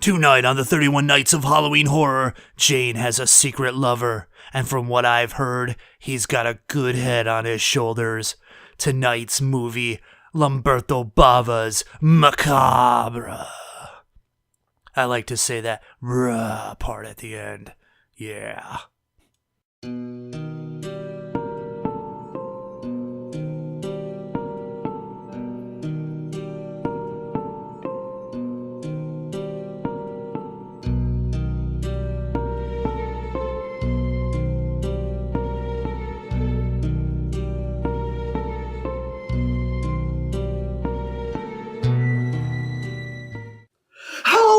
Tonight on the 31 Nights of Halloween Horror, Jane has a secret lover, and from what I've heard, he's got a good head on his shoulders. Tonight's movie, Lamberto Bava's Macabre. I like to say that "rah" part at the end. Yeah.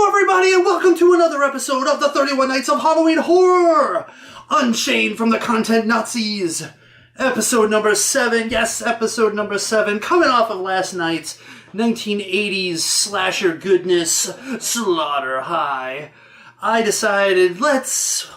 Everybody, and welcome to another episode of the 31 Nights of Halloween Horror! Unchained from the Content Nazis! Episode number 7, yes, episode number 7, coming off of last night's 1980s slasher goodness, Slaughter High. I decided, let's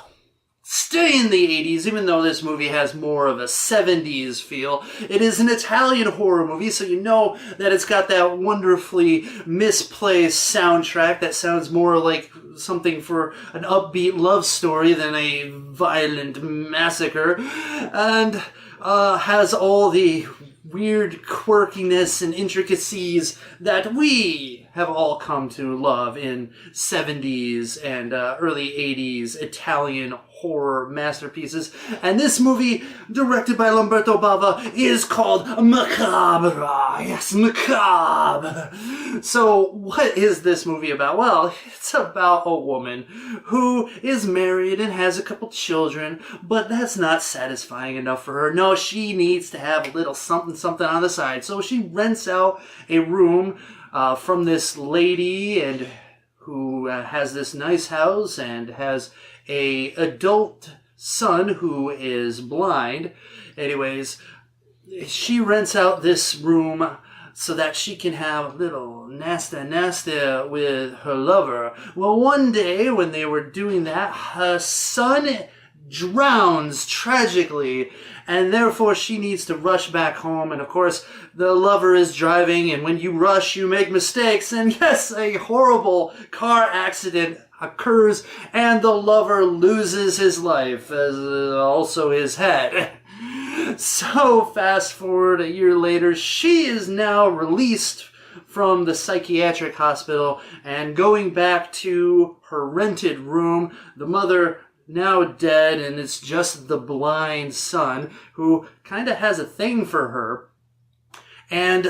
stay in the 80s, even though this movie has more of a 70s feel. It is an Italian horror movie, so you know that it's got that wonderfully misplaced soundtrack that sounds more like something for an upbeat love story than a violent massacre, and has all the weird quirkiness and intricacies that we have all come to love in 70s and early 80s Italian horror masterpieces. And this movie, directed by Lamberto Bava, is called Macabre. Yes, Macabre. So what is this movie about? Well, it's about a woman who is married and has a couple children, but that's not satisfying enough for her. No, she needs to have a little something on the side. So she rents out a room from this lady and who has this nice house and has a adult son who is blind. Anyways, she rents out this room so that she can have a little nasty with her lover. Well, one day when they were doing that, her son drowns tragically, and therefore she needs to rush back home. And of course, the lover is driving, and when you rush, you make mistakes. And yes, a horrible car accident occurs, and the lover loses his life, as also his head. So fast forward a year later, she is now released from the psychiatric hospital and going back to her rented room. The mother now dead, and it's just the blind son who kind of has a thing for her and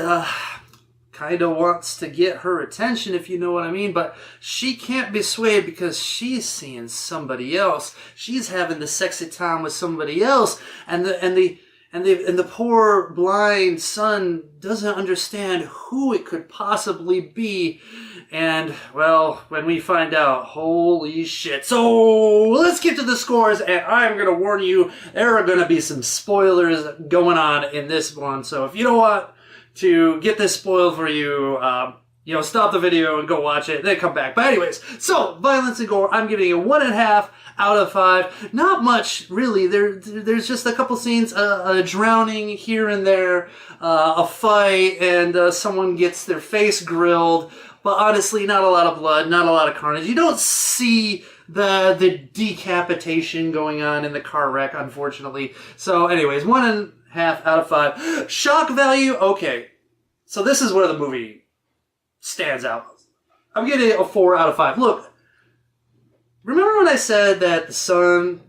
kind of wants to get her attention, if you know what I mean, but she can't be swayed because she's seeing somebody else. She's having the sexy time with somebody else, and the poor blind son doesn't understand who it could possibly be. And, well, when we find out, holy shit. So, let's get to the scores, and I'm going to warn you, there are going to be some spoilers going on in this one. So, if you don't want to get this spoiled for you, stop the video and go watch it, then come back. But anyways, so, violence and gore, I'm giving it 1.5 out of 5. Not much, really. There's just a couple scenes, a drowning here and there, a fight, and someone gets their face grilled. But honestly, not a lot of blood, not a lot of carnage. You don't see the decapitation going on in the car wreck, unfortunately. So anyways, 1.5 out of 5. Shock value, okay. So this is where the movie stands out. I'm getting a 4 out of 5. Look, remember when I said that the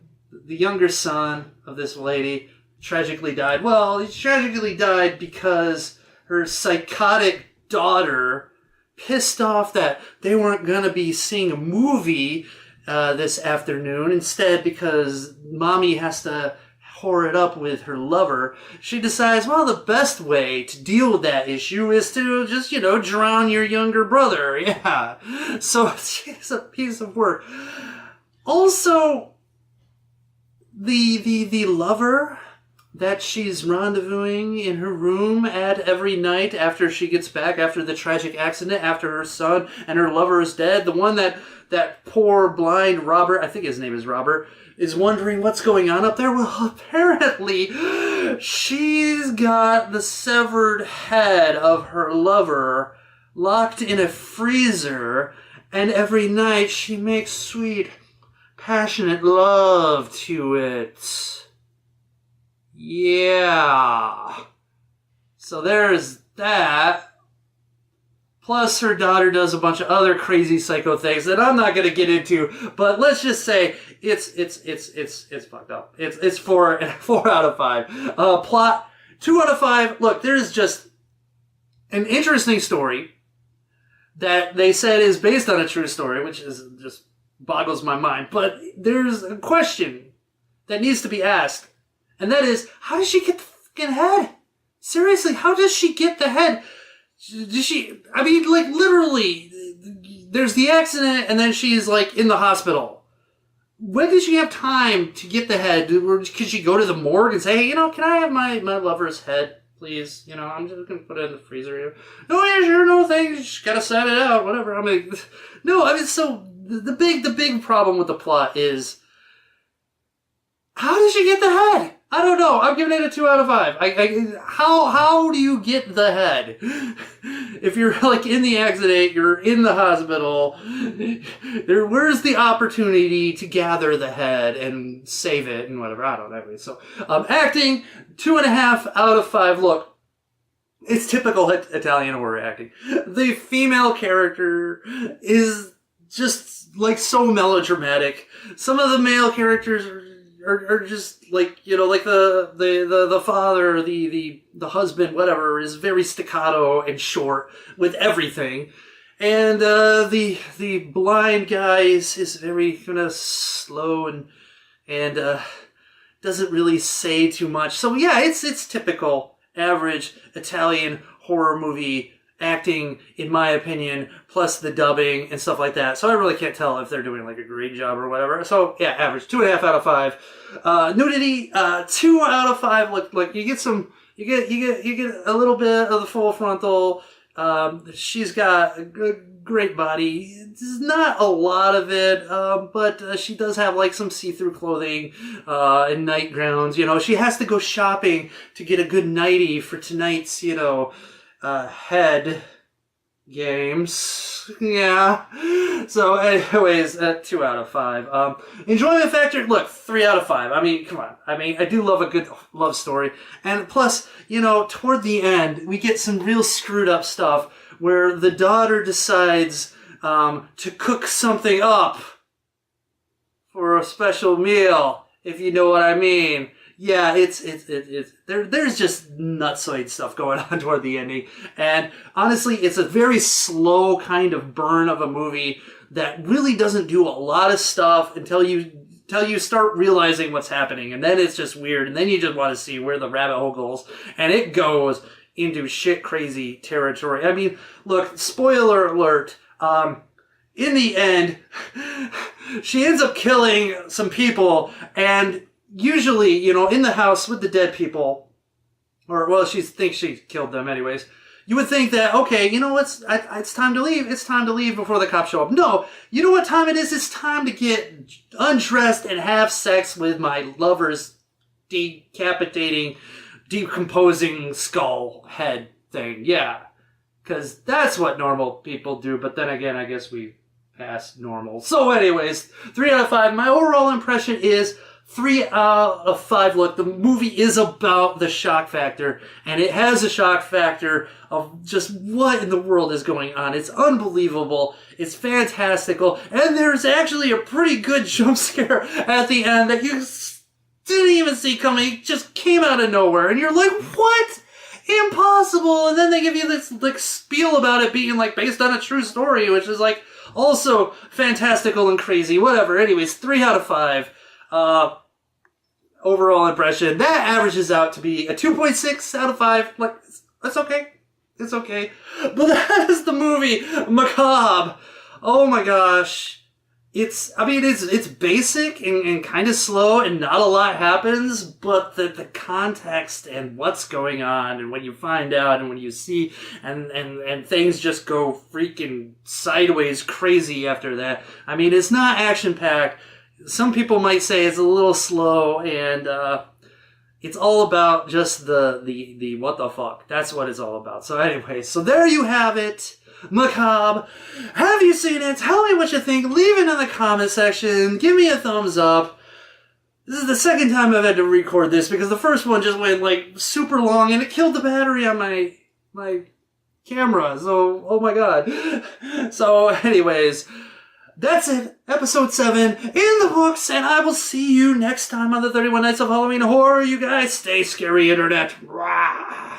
younger son of this lady tragically died? Well, he tragically died because her psychotic daughter pissed off that they weren't going to be seeing a movie this afternoon. Instead, because mommy has to whore it up with her lover, she decides, well, the best way to deal with that issue is to just, drown your younger brother. Yeah. So it's a piece of work. Also, the lover that she's rendezvousing in her room at every night after she gets back, after the tragic accident, after her son and her lover is dead, the one that poor blind Robert, I think his name is Robert, is wondering what's going on up there. Well, apparently she's got the severed head of her lover locked in a freezer, and every night she makes sweet, passionate love to it. Yeah. So there's that. Plus, her daughter does a bunch of other crazy psycho things that I'm not going to get into. But let's just say it's fucked up. It's 4 out of 5. Plot 2 out of 5. Look, there's just an interesting story that they said is based on a true story, which is just boggles my mind. But there's a question that needs to be asked, and that is, how does she get the fucking head? Seriously, how does she get the head? Does she, I mean, like, literally, there's the accident, and then she's, like, in the hospital. When did she have time to get the head? Could she go to the morgue and say, hey, can I have my lover's head, please? I'm just going to put it in the freezer here. No, yeah, sure, no, thanks. Just gotta set it out, whatever. So, the big problem with the plot is, how did she get the head? I don't know. I'm giving it a 2 out of 5. How do you get the head? If you're like in the accident, you're in the hospital. Where's the opportunity to gather the head and save it and whatever? I don't know. So, acting 2.5 out of 5. Look, it's typical Italian horror acting. The female character is just like so melodramatic. Some of the male characters are just like, like the father, the husband, whatever, is very staccato and short with everything. And the blind guy is very kind of slow and doesn't really say too much. So yeah, it's typical average Italian horror movie acting, in my opinion, plus the dubbing and stuff like that. So I really can't tell if they're doing like a great job or whatever. So yeah, average 2.5 out of 5. Nudity, 2 out of 5. Like you get a little bit of the full frontal. She's got a great body. There's not a lot of it, but she does have like some see-through clothing and nightgowns. She has to go shopping to get a good nightie for tonight's, head games. Yeah. So anyways, 2 out of 5. Enjoyment factor, look, 3 out of 5. I mean, come on. I mean, I do love a good love story. And plus, toward the end, we get some real screwed up stuff where the daughter decides to cook something up for a special meal, if you know what I mean. Yeah, there's just nutsoid stuff going on toward the ending. And honestly, it's a very slow kind of burn of a movie that really doesn't do a lot of stuff until you start realizing what's happening. And then it's just weird. And then you just want to see where the rabbit hole goes. And it goes into shit crazy territory. I mean, look, spoiler alert, in the end, she ends up killing some people, and usually, in the house with the dead people, she thinks she killed them anyways, you would think that, okay, it's time to leave. It's time to leave before the cops show up. No, you know what time it is? It's time to get undressed and have sex with my lover's decapitating, decomposing skull head thing. Yeah, because that's what normal people do. But then again, I guess we pass normal. So anyways, 3 out of 5. My overall impression is 3 out of 5. Look, the movie is about the shock factor, and it has a shock factor of just what in the world is going on. It's unbelievable. It's fantastical. And there's actually a pretty good jump scare at the end that you didn't even see coming. It just came out of nowhere, and you're like, what? Impossible. And then they give you this like spiel about it being like based on a true story, which is like also fantastical and crazy. Whatever. Anyways, 3 out of 5. Overall impression, that averages out to be a 2.6 out of 5. Like, that's okay. It's okay. But that is the movie Macabre. Oh my gosh. It's basic and kind of slow and not a lot happens, but the context and what's going on and what you find out and when you see and things just go freaking sideways crazy after that. I mean, it's not action-packed. Some people might say it's a little slow, and it's all about just the what the fuck. That's what it's all about. So anyway, so there you have it. Macabre. Have you seen it? Tell me what you think. Leave it in the comment section. Give me a thumbs up. This is the second time I've had to record this because the first one just went like super long and it killed the battery on my camera. So, oh my god. So, anyways, that's it. Episode 7 in the books, and I will see you next time on the 31 Nights of Halloween Horror. You guys stay scary, internet. Rah!